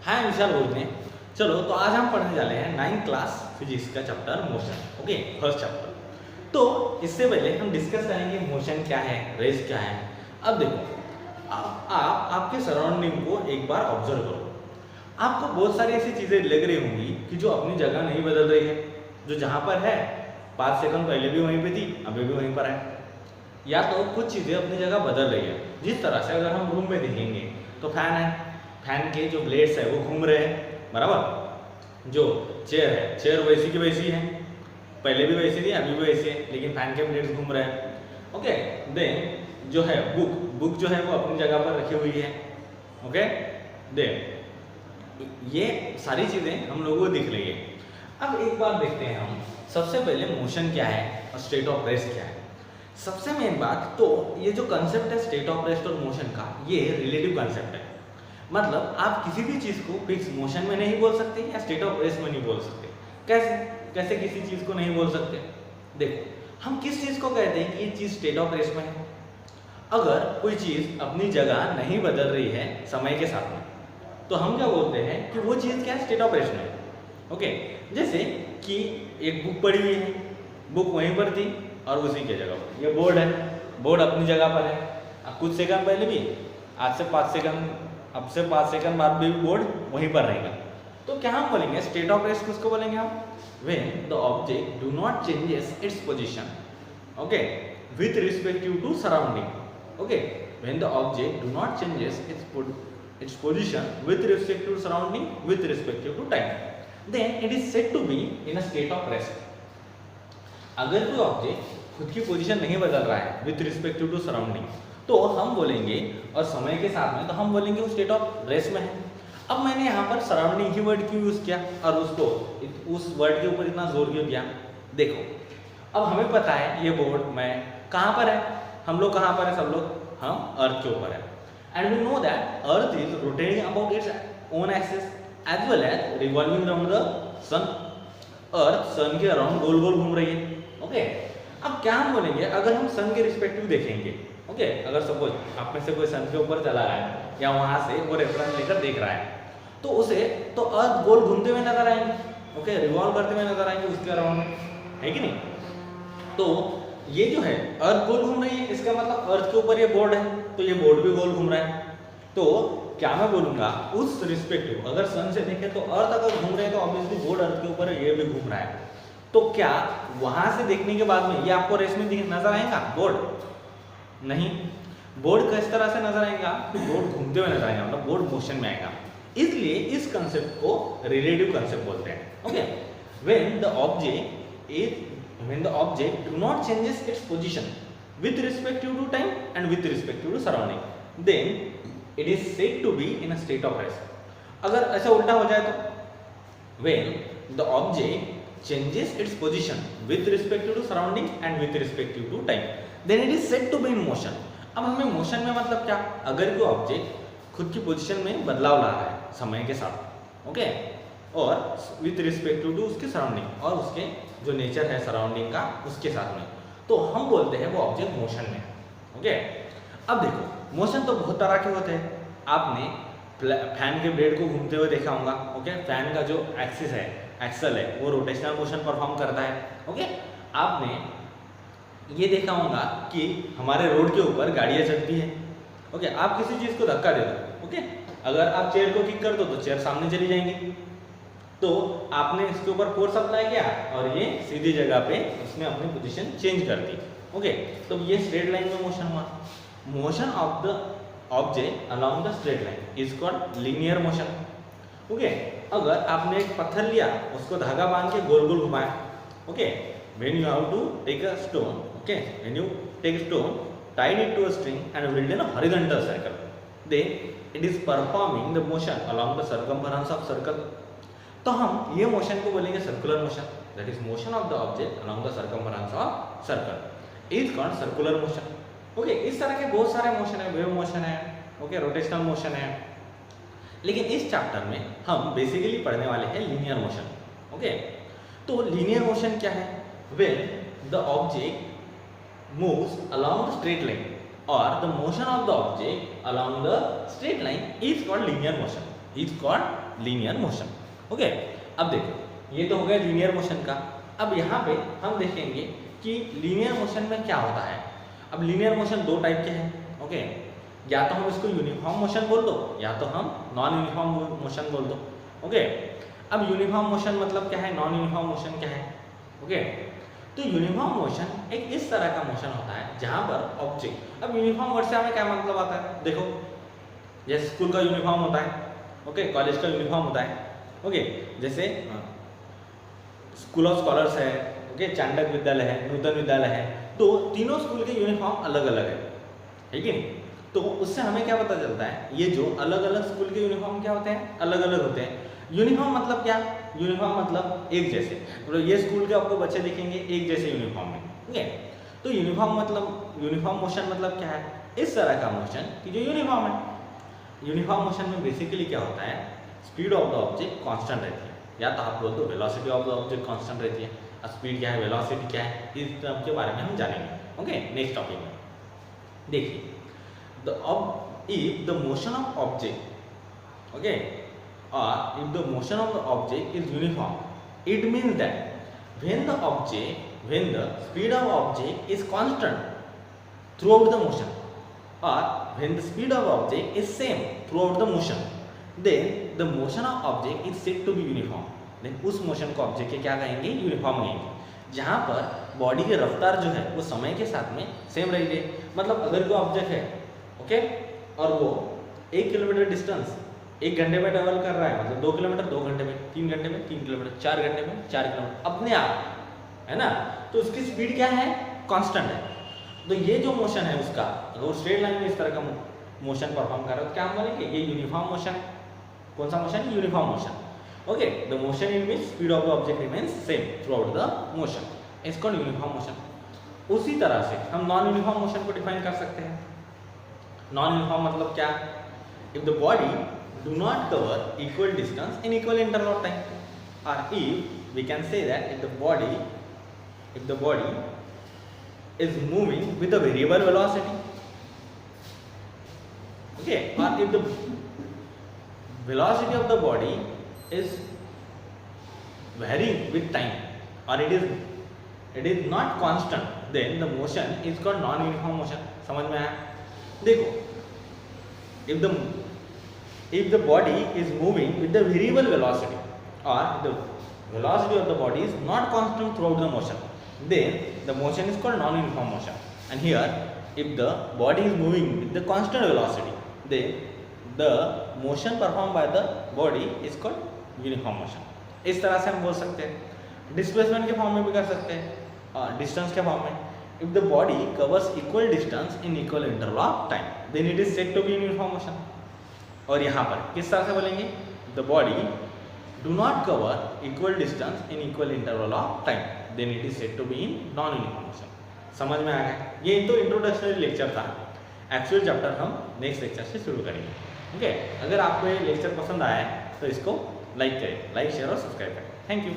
हाय विशाल बोलते हैं। चलो तो आज हम पढ़ने जा रहे हैं 9th क्लास फिजिक्स का chapter motion. Okay, first chapter. तो इससे पहले हम डिस्कस करेंगे मोशन क्या है, रेस क्या है। अब देखो, आप आपके सराउंडिंग को एक बार ऑब्जर्व करो। आपको बहुत सारी ऐसी चीज़ें लग रही होंगी कि जो अपनी जगह नहीं बदल रही है, जो जहाँ पर है 5 सेकंड पहले भी वहीं पे थी, अभी भी वहीं पर है। या तो कुछ चीज़ें अपनी जगह बदल रही है। जिस तरह से अगर हम रूम में देखेंगे तो फैन है, फैन के जो ब्लेड्स है वो घूम रहे हैं, बराबर। जो चेयर है, चेयर वैसी की वैसी है, पहले भी वैसी थी अभी भी वैसी है, लेकिन फैन के ब्लेड्स घूम रहे हैं। ओके, देन जो है बुक, बुक जो है वो अपनी जगह पर रखी हुई है। ओके, देन ये सारी चीज़ें हम लोगों को दिख रही है। अब एक बार देखते हैं हम, सबसे पहले मोशन क्या है और स्टेट ऑफ रेस्ट क्या है। सबसे मेन बात तो ये जो कंसेप्ट है स्टेट ऑफ रेस्ट और मोशन का, ये रिलेटिव कंसेप्ट है। मतलब आप किसी भी चीज़ को फिक्स मोशन में नहीं बोल सकते या स्टेट ऑफ रेस्ट में नहीं बोल सकते। कैसे कैसे किसी चीज़ को नहीं बोल सकते? देखो, हम किस चीज़ को कहते हैं कि ये चीज़ स्टेट ऑफ रेस्ट में है? अगर कोई चीज़ अपनी जगह नहीं बदल रही है समय के साथ में, तो हम क्या बोलते हैं कि वो चीज़ क्या है, स्टेट ऑफ रेस्ट में है। ओके, जैसे कि एक बुक पड़ी हुई है, बुक वहीं पर थी और उसी के जगह पर ये बोर्ड है, बोर्ड अपनी जगह पर है। अब कुछ सेकंड पहले भी, आज से 5 सेकंड, अब से 5 सेकंड बाद भी बोर्ड वहीं पर रहेगा। तो क्या हम बोलेंगे स्टेट ऑफ रेस्ट किसको बोलेंगे हम? When the object do not changes its position, okay, with respective to surrounding. Okay, when the object do not changes its position with respective to surrounding with respective to time, then it is said to be in a state of rest. अगर कोई object खुद की position नहीं बदल रहा है with respective to surrounding, तो हम बोलेंगे, और समय के साथ में तो हम बोलेंगे वो स्टेट ऑफ रेस्ट में है। अब मैंने यहाँ पर सराउंडिंग की वर्ड क्यों यूज़ किया और उसको उस वर्ड के ऊपर इतना जोर क्यों दिया? देखो, अब हमें पता है ये बोर्ड में कहाँ पर है, हम लोग कहाँ पर है, सब लोग हम अर्थ के ऊपर है। And we know that earth is rotating about its own axis as well as revolving around the sun. Earth sun के अराउंड गोल गोल घूम रही है। ओके, अब क्या हम बोलेंगे, अगर हम सन के रिस्पेक्टिव देखेंगे, ओके, अगर सपोज आप में से कोई सन के ऊपर चला रहा है या वहां से वो रेफरेंस लेकर देख रहा है, तो उसे तो अर्थ गोल घूमते हुए नजर आएंगे, ओके, रिवॉल्व करते हुए नजर आएंगे उसके अराउंड में, है कि नहीं? तो ये जो है अर्थ गोल घूम रही है, इसका मतलब अर्थ के ऊपर ये बोर्ड है, तो ये बोर्ड भी गोल घूम रहा है। तो क्या मैं बोलूंगा उस रिस्पेक्टिव, अगर सन से देखें तो अर्थ अगर घूम रहे हैं तो ऑब्वियसली बोर्ड अर्थ के ऊपर है, ये भी घूम रहा है। तो क्या वहां से देखने के बाद में ये आपको रेस में नजर आएगा बोर्ड? नहीं। बोर्ड किस तरह से नजर आएगा? बोर्ड घूमते हुए नजर आएगा, मतलब बोर्ड मोशन में आएगा। इसलिए इस कंसेप्ट को रिलेटिव कंसेप्ट बोलते हैं। Okay, when the object do not changes its position with respective to time and with respective to surrounding, then it is said to be in a state of rest. अगर ऐसा उल्टा हो जाए तो when the object changes its position with respective to surrounding and with respective to time, then it is said to be in motion। अब हमें motion में मतलब क्या? अगर कोई ऑब्जेक्ट खुद की पोजीशन में बदलाव ला रहा है समय के साथ, ओके, और विथ रिस्पेक्टिव टू उसके सराउंडिंग और उसके जो नेचर है सराउंडिंग का उसके साथ में, तो हम बोलते हैं वो ऑब्जेक्ट मोशन में है। ओके, अब देखो, मोशन तो बहुत तरह के होते हैं। आपने फैन के ब्लेड को घूमते हुए देखा होगा। ओके, फैन का जो एक्सिस है, एक्सल है, वो रोटेशनल मोशन परफॉर्म करता है। ओके, आपने ये देखा होगा कि हमारे रोड के ऊपर गाड़ियाँ चलती हैं। ओके, आप किसी चीज़ को धक्का दे दो, ओके, अगर आप चेयर को किक कर दो तो चेयर सामने चली जाएंगी। तो आपने इसके ऊपर फोर्स अप्लाई किया और ये सीधी जगह पे उसने अपनी पोजीशन चेंज कर दी। ओके, तो ये स्ट्रेट लाइन में मोशन हुआ। Motion of the object along the straight line is called linear motion. Okay, अगर आपने एक पत्थर लिया, उसको धागा बांध के गोल गोल घुमाया, okay, when you have to take a stone, okay, when you take a stone, tied it to a string and build in a horizontal circle, then it is performing the motion along the circumference of circle। तो हम ये motion को बोलेंगे circular motion, that is motion of the object along the circumference of circle is called circular motion. Okay, इस तरह के बहुत सारे मोशन है, वेव मोशन है, ओके, रोटेशनल मोशन है, लेकिन इस चैप्टर में हम बेसिकली पढ़ने वाले हैं लीनियर मोशन। ओके, तो लीनियर मोशन क्या है? When the object moves along the straight line और the motion of the object along the straight line is called linear motion, is called linear motion. Okay, अब देखो ये तो हो गया लीनियर मोशन का। अब यहाँ पे हम देखेंगे कि लीनियर मोशन में क्या होता है। अब लीनियर मोशन दो टाइप के हैं। ओके, या तो हम इसको यूनिफॉर्म मोशन बोल दो या तो हम नॉन यूनिफॉर्म मोशन बोल दो। ओके, अब यूनिफॉर्म मोशन मतलब क्या है, नॉन यूनिफॉर्म मोशन क्या है। ओके, तो यूनिफॉर्म मोशन एक इस तरह का मोशन होता है जहाँ पर ऑब्जेक्ट, अब यूनिफॉर्म वर्ड से हमें क्या मतलब आता है, देखो जैसे स्कूल का यूनिफॉर्म होता है, ओके, कॉलेज का यूनिफॉर्म होता है। ओके, जैसे स्कूल ऑफ स्कॉलर्स है, ओके, चांडक विद्यालय है, नूतन विद्यालय है, तो तीनों स्कूल के यूनिफॉर्म अलग अलग है कि नहीं। तो उससे हमें क्या पता चलता है, ये जो अलग अलग स्कूल के यूनिफॉर्म क्या होते हैं, अलग अलग होते हैं। यूनिफॉर्म मतलब क्या, यूनिफॉर्म मतलब एक जैसे, मतलब ये स्कूल के आपको बच्चे दिखेंगे एक जैसे यूनिफॉर्म में। ठीक है, तो यूनिफॉर्म मतलब, यूनिफॉर्म मोशन मतलब क्या है, इस तरह का मोशन कि जो यूनिफॉर्म है। यूनिफॉर्म मोशन में बेसिकली क्या होता है, speed of the object constant रहती है, या तो आप बोल दो velocity of the object constant रहती है। अब स्पीड क्या है, वेलोसिटी क्या है, इस टर्म के बारे में हम जानेंगे। ओके, नेक्स्ट टॉपिक में देखिए, if the motion of object, okay, or if the motion of the object is uniform, it means that when the speed of object is constant throughout the motion, or when the speed of object is same throughout the motion, then the motion of object is said to be uniform. then उस motion को object के क्या कहेंगे, uniform कहेंगे। जहाँ पर body की रफ्तार जो है वो समय के साथ में सेम रही है। मतलब अगर कोई ऑब्जेक्ट है, ओके, और वो 1 किलोमीटर डिस्टेंस 1 घंटे में ट्रेवल कर रहा है, मतलब 2 किलोमीटर 2 घंटे में, 3 घंटे में 3 किलोमीटर, 4 घंटे में 4 किलोमीटर अपने आप, है ना, तो उसकी स्पीड क्या है, कांस्टेंट है। तो ये जो मोशन है उसका, अगर वो स्ट्रेट लाइन में इस तरह का मोशन परफॉर्म कर रहा है तो क्या हम बोलेंगे, ये यूनिफॉर्म मोशन है। कौन सा motion, uniform motion. Okay, the motion in which speed of the object remains same throughout the motion, it's called uniform motion. उसी तरह से हम नॉन यूनिफॉर्म मोशन को डिफाइन कर सकते हैं। नॉन यूनिफॉर्म मतलब क्या, if the body do not cover equal distance in equal interval of time, और if we can say that if the body is moving with a variable velocity, okay, or if the velocity of the body is varying with time, or it is not constant, then the motion is called non uniform motion। समझ में आया। देखो, if the body is moving with the variable velocity, or the velocity of the body is not constant throughout the motion, then the motion is called non-uniform motion। and here if the body is moving with the constant velocity, then the motion performed by the body is called uniform motion। इस तरह से हम बोल सकते हैं। Displacement के form में भी कर सकते हैं, डिस्टेंस के फॉर्म में, if the body covers equal distance in equal interval of time, then it is said to be uniform motion। और यहाँ पर किस तरह से बोलेंगे, the body do not cover equal distance in equal interval of time, then it is said to be in non uniform motion। समझ में आ गया। ये तो इंट्रोडक्शनरी लेक्चर था, एक्चुअल चैप्टर हम नेक्स्ट लेक्चर से शुरू करेंगे। ओके, अगर आपको ये लेक्चर पसंद आया है तो इसको लाइक करें, लाइक शेयर और सब्सक्राइब करें। Thank you.